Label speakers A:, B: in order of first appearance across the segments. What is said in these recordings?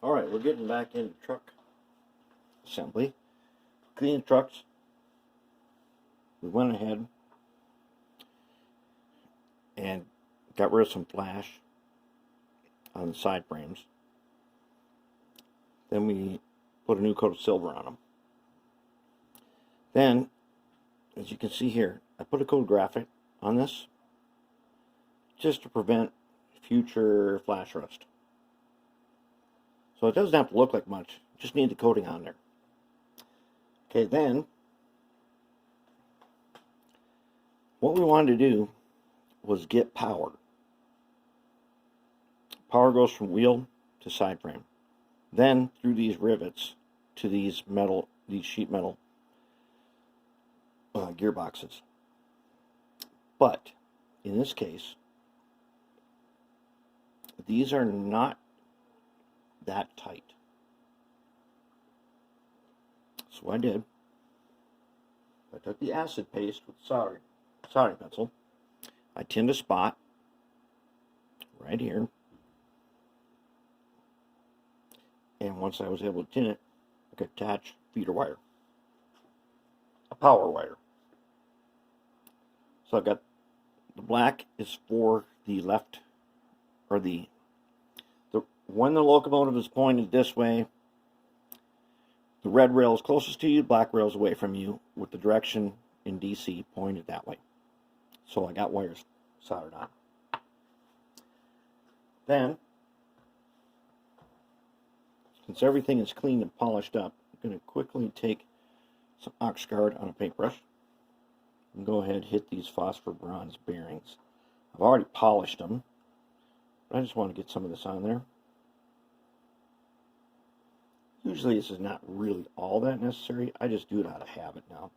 A: Alright, we're getting back into truck assembly. Clean the trucks. We went ahead and got rid of some flash on the side frames. Then we put a new coat of silver on them. Then, as you can see here, I put a coat of graphite on this just to prevent future flash rust. So it doesn't have to look like much, just need the coating on there. Okay, then what we wanted to do was get power. Power goes from wheel to side frame, then through these rivets to these sheet metal gearboxes. But in this case, these are not that tight. So what I did, I took the acid paste with soldering pencil. I tinned a spot right here, and once I was able to tin it, I could attach feeder wire, a power wire. So I've got the black is for the left, or when the locomotive is pointed this way, the red rail is closest to you, black rail is away from you, with the direction in DC pointed that way. So I got wires soldered on. Then, since everything is cleaned and polished up, I'm going to quickly take some ox guard on a paintbrush and go ahead and hit these phosphor bronze bearings. I've already polished them, but I just want to get some of this on there. Usually this is not really all that necessary. I just do it out of habit now.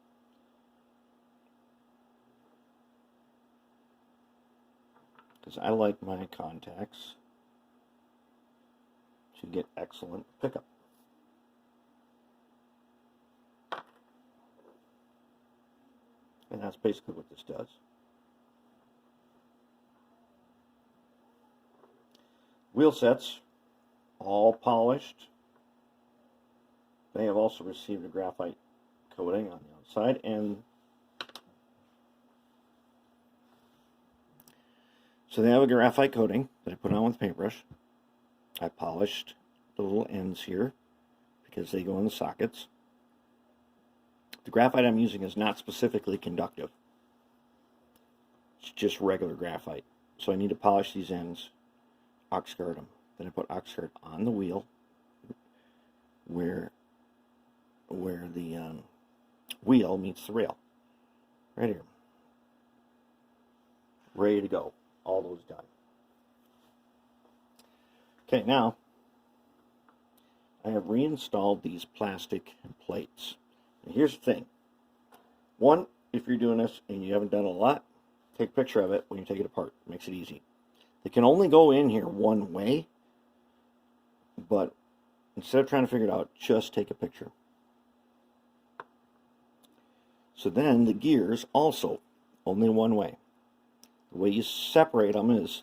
A: Because I like my contacts to get excellent pickup. And that's basically what this does. Wheel sets, all polished. They have also received a graphite coating on the outside, and so they have a graphite coating that I put on with a paintbrush. I polished the little ends here because they go in the sockets. The graphite I'm using is not specifically conductive. It's just regular graphite. So I need to polish these ends, ox guard them. Then I put ox guard on the wheel where the wheel meets the rail. Right here. Ready to go. All those done. Okay, now I have reinstalled these plastic plates. And here's the thing. One, if you're doing this and you haven't done it a lot, take a picture of it when you take it apart. It makes it easy. They can only go in here one way, but instead of trying to figure it out, just take a picture. So then the gears also only one way. The way you separate them is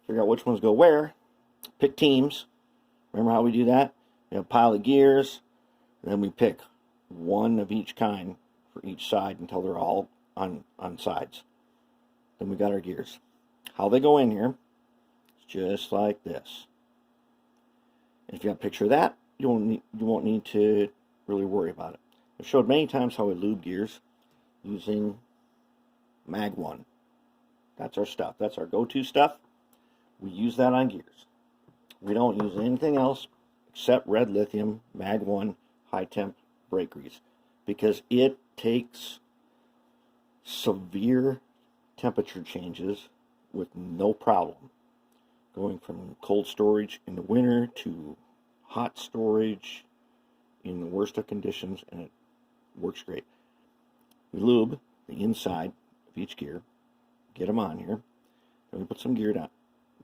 A: figure out which ones go where, pick teams. Remember how we do that? We have a pile of gears, and then we pick one of each kind for each side until they're all on sides. Then we got our gears. How they go in here is just like this. And if you have a picture of that, you won't need to really worry about it. I've showed many times how we lube gears using Mag 1. That's our stuff. That's our go-to stuff. We use that on gears. We don't use anything else except red lithium, Mag 1, high temp brake grease, because it takes severe temperature changes with no problem. Going from cold storage in the winter to hot storage in the worst of conditions, and it works great. We lube the inside of each gear, get them on here, then we put some gear down,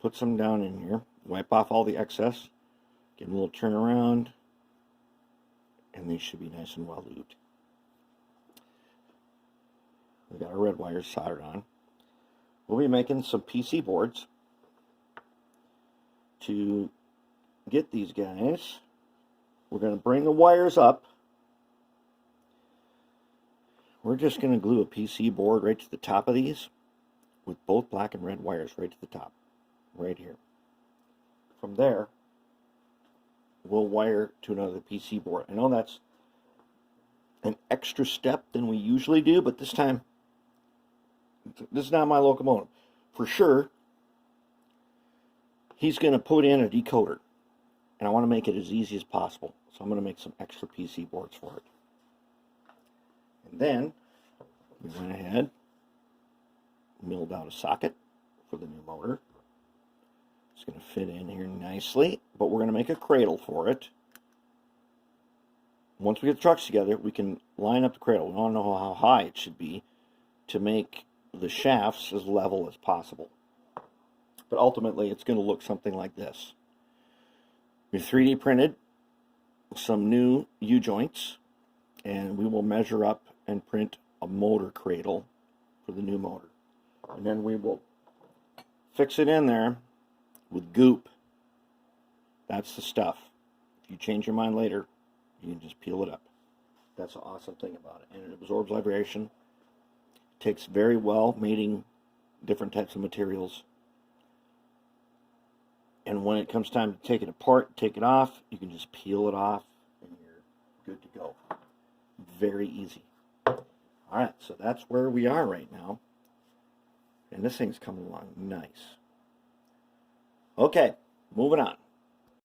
A: put some down in here, wipe off all the excess, give them a little turn around, and they should be nice and well lubed. We've got our red wires soldered on. We'll be making some PC boards to get these guys, we're going to bring the wires up. We're just going to glue a PC board right to the top of these with both black and red wires right to the top, right here. From there, we'll wire to another PC board. I know that's an extra step than we usually do, but this time, this is not my locomotive. For sure, he's going to put in a decoder, and I want to make it as easy as possible. So I'm going to make some extra PC boards for it. And then we went ahead, milled out a socket for the new motor. It's going to fit in here nicely, but we're going to make a cradle for it. Once we get the trucks together, we can line up the cradle. We want to know how high it should be to make the shafts as level as possible. But ultimately, it's going to look something like this. We 3D printed some new U-joints, and we will measure up and print a motor cradle for the new motor. And then we will fix it in there with goop. That's the stuff. If you change your mind later, you can just peel it up. That's the awesome thing about it. And it absorbs vibration. Takes very well mating different types of materials. And when it comes time to take it apart, take it off, you can just peel it off and you're good to go. Very easy. Alright, so that's where we are right now. And this thing's coming along nice. Okay, moving on.